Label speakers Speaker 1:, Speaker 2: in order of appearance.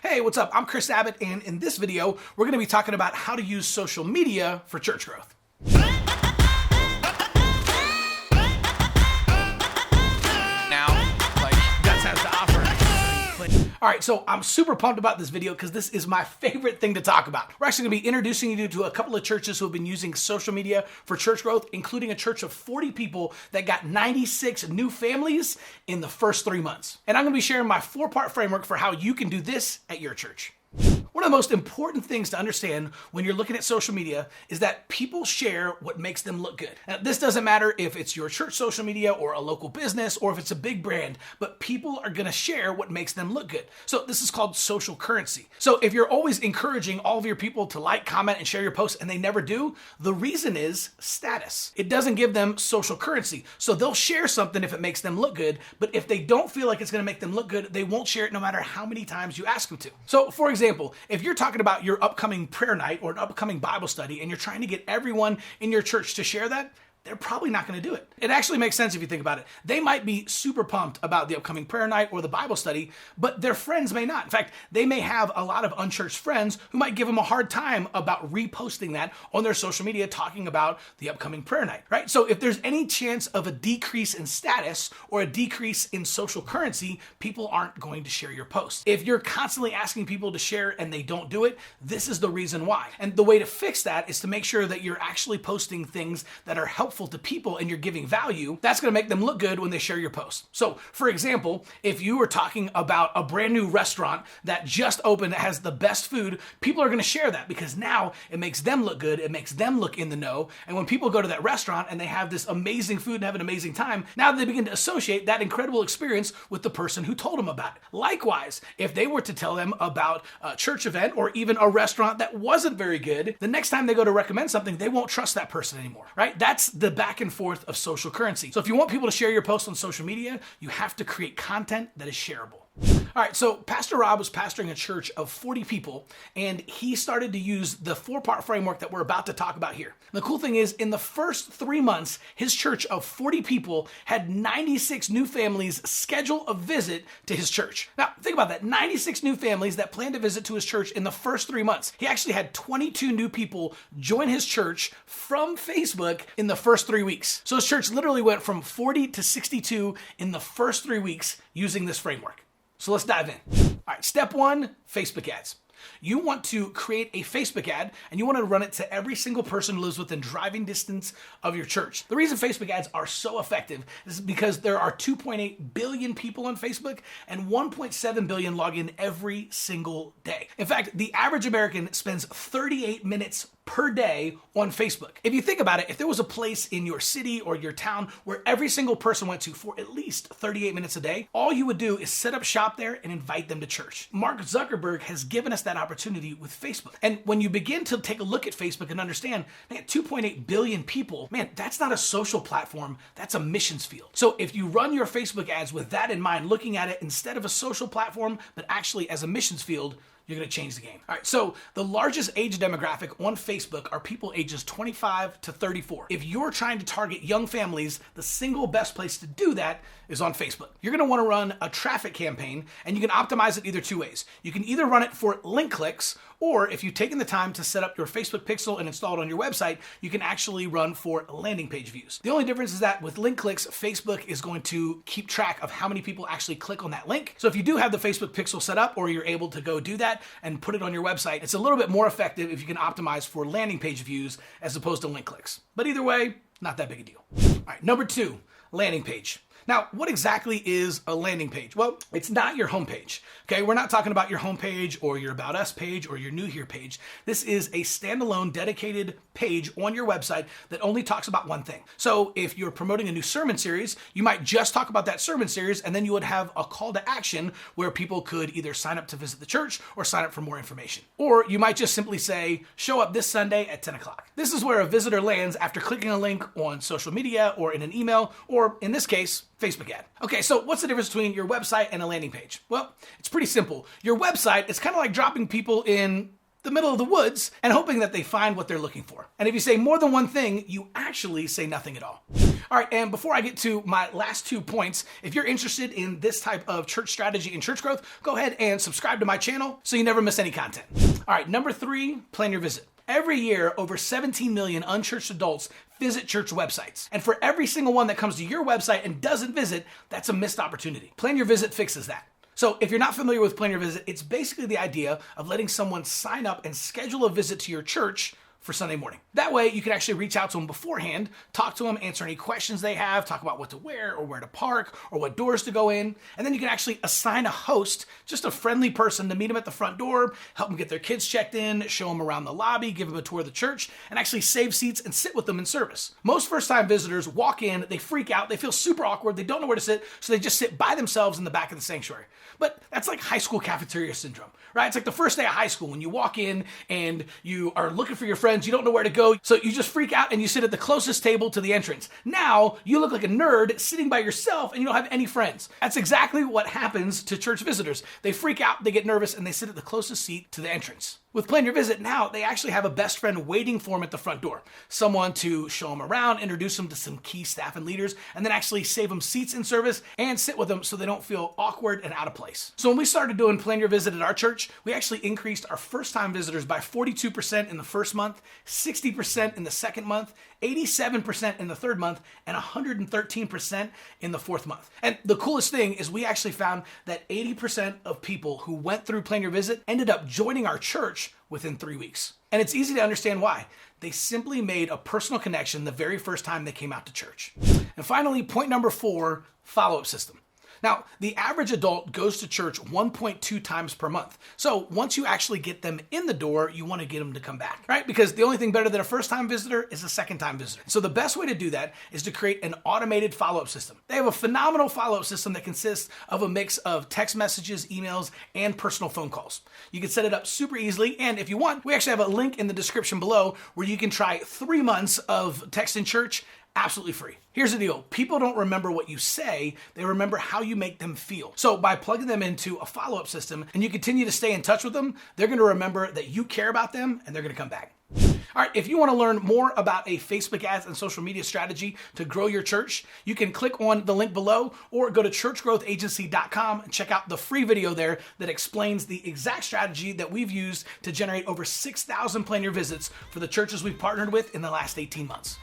Speaker 1: Hey, what's up? I'm Chris Abbott, and in this video, we're going to be talking about how to use social media for church growth. All right, so I'm super pumped about this video because this is my favorite thing to talk about. We're actually gonna be introducing you to a couple of churches who have been using social media for church growth, including a church of 40 people that got 96 new families in the first 3 months. And I'm gonna be sharing my 4-part framework for how you can do this at your church. One of the most important things to understand when you're looking at social media is that people share what makes them look good. Now, this doesn't matter if it's your church social media or a local business or if it's a big brand, but people are gonna share what makes them look good. So this is called social currency. So if you're always encouraging all of your people to like, comment, and share your posts and they never do, the reason is status. It doesn't give them social currency. So they'll share something if it makes them look good, but if they don't feel like it's gonna make them look good, they won't share it no matter how many times you ask them to. So for example, if you're talking about your upcoming prayer night or an upcoming Bible study and you're trying to get everyone in your church to share that, they're probably not going to do it. It actually makes sense if you think about it. They might be super pumped about the upcoming prayer night or the Bible study, but their friends may not. In fact, they may have a lot of unchurched friends who might give them a hard time about reposting that on their social media talking about the upcoming prayer night, right? So if there's any chance of a decrease in status or a decrease in social currency, people aren't going to share your posts. If you're constantly asking people to share and they don't do it, this is the reason why. And the way to fix that is to make sure that you're actually posting things that are helpful to people and you're giving value. That's going to make them look good when they share your post. So for example, if you were talking about a brand new restaurant that just opened that has the best food, people are going to share that because now it makes them look good. It makes them look in the know. And when people go to that restaurant and they have this amazing food and have an amazing time, now they begin to associate that incredible experience with the person who told them about it. Likewise, if they were to tell them about a church event or even a restaurant that wasn't very good, the next time they go to recommend something, they won't trust that person anymore, right? That's the back and forth of social currency. So if you want people to share your posts on social media, you have to create content that is shareable. All right, so Pastor Rob was pastoring a church of 40 people, and he started to use the 4-part framework that we're about to talk about here. The cool thing is, in the first 3 months, his church of 40 people had 96 new families schedule a visit to his church. Now, think about that, 96 new families that planned to visit to his church in the first 3 months. He actually had 22 new people join hhis church from Facebook in the first 3 weeks. So his church literally went from 40 to 62 in the first 3 weeks using this framework. So let's dive in. All right, step 1, Facebook ads. You want to create a Facebook ad and you want to run it to every single person who lives within driving distance of your church. The reason Facebook ads are so effective is because there are 2.8 billion people on Facebook and 1.7 billion log in every single day. In fact, the average American spends 38 minutes per day on Facebook. If you think about it, if there was a place in your city or your town where every single person went to for at least 38 minutes a day, all you would do is set up shop there and invite them to church. Mark Zuckerberg has given us that opportunity with Facebook. And when you begin to take a look at Facebook and understand, man, 2.8 billion people, man, that's not a social platform, that's a missions field. So if you run your Facebook ads with that in mind, looking at it instead of a social platform, but actually as a missions field, you're going to change the game. All right, so the largest age demographic on Facebook are people ages 25 to 34. If you're trying to target young families, the single best place to do that is on Facebook. You're going to want to run a traffic campaign, and you can optimize it either 2 ways. You can either run it for link clicks, or if you've taken the time to set up your Facebook pixel and install it on your website, you can actually run for landing page views. The only difference is that with link clicks, Facebook is going to keep track of how many people actually click on that link. So if you do have the Facebook pixel set up, or you're able to go do that and put it on your website, it's a little bit more effective if you can optimize for landing page views as opposed to link clicks. But either way, not that big a deal. All right, number 2, landing page. Now, what exactly is a landing page? Well, it's not your homepage, okay? We're not talking about your homepage or your About Us page or your New Here page. This is a standalone dedicated page on your website that only talks about one thing. So if you're promoting a new sermon series, you might just talk about that sermon series, and then you would have a call to action where people could either sign up to visit the church or sign up for more information. Or you might just simply say, show up this Sunday at 10 o'clock. This is where a visitor lands after clicking a link on social media or in an email, or in this case, Facebook ad. Okay, so what's the difference between your website and a landing page? Well, it's pretty simple. Your website is kind of like dropping people in the middle of the woods and hoping that they find what they're looking for. And if you say more than one thing, you actually say nothing at all. All right, and before I get to my last 2 points, if you're interested in this type of church strategy and church growth, go ahead and subscribe to my channel so you never miss any content. All right, number 3, plan your visit. Every year, over 17 million unchurched adults visit church websites. And for every single one that comes to your website and doesn't visit, that's a missed opportunity. Plan Your Visit fixes that. So if you're not familiar with Plan Your Visit, it's basically the idea of letting someone sign up and schedule a visit to your church for Sunday morning. That way you can actually reach out to them beforehand, talk to them, answer any questions they have, talk about what to wear or where to park or what doors to go in. And then you can actually assign a host, just a friendly person to meet them at the front door, help them get their kids checked in, show them around the lobby, give them a tour of the church, and actually save seats and sit with them in service. Most first-time visitors walk in, they freak out, they feel super awkward, they don't know where to sit, so they just sit by themselves in the back of the sanctuary. But that's like high school cafeteria syndrome, right? It's like the first day of high school when you walk in and you are looking for your friends, you don't know where to go, so you just freak out and you sit at the closest table to the entrance. Now you look like a nerd sitting by yourself and you don't have any friends. That's exactly what happens to church visitors. They freak out, they get nervous, and they sit at the closest seat to the entrance. With Plan Your Visit now, they actually have a best friend waiting for them at the front door. Someone to show them around, introduce them to some key staff and leaders, and then actually save them seats in service and sit with them so they don't feel awkward and out of place. So when we started doing Plan Your Visit at our church, we actually increased our first-time visitors by 42% in the first month, 60% in the second month, 87% in the third month, and 113% in the fourth month. And the coolest thing is we actually found that 80% of people who went through Plan Your Visit ended up joining our church within 3 weeks. And it's easy to understand why. They simply made a personal connection the very first time they came out to church. And finally, point number 4, follow-up system. Now, the average adult goes to church 1.2 times per month. So once you actually get them in the door, you want to get them to come back, right? Because the only thing better than a first-time visitor is a second-time visitor. So the best way to do that is to create an automated follow-up system. They have a phenomenal follow-up system that consists of a mix of text messages, emails, and personal phone calls. You can set it up super easily, and if you want, we actually have a link in the description below where you can try 3 months of text in church absolutely free. Here's the deal. People don't remember what you say, they remember how you make them feel. So by plugging them into a follow-up system and you continue to stay in touch with them, they're going to remember that you care about them and they're going to come back. All right, if you want to learn more about a Facebook ads and social media strategy to grow your church, you can click on the link below or go to churchgrowthagency.com and check out the free video there that explains the exact strategy that we've used to generate over 6,000 Plan Your Visits for the churches we've partnered with in the last 18 months.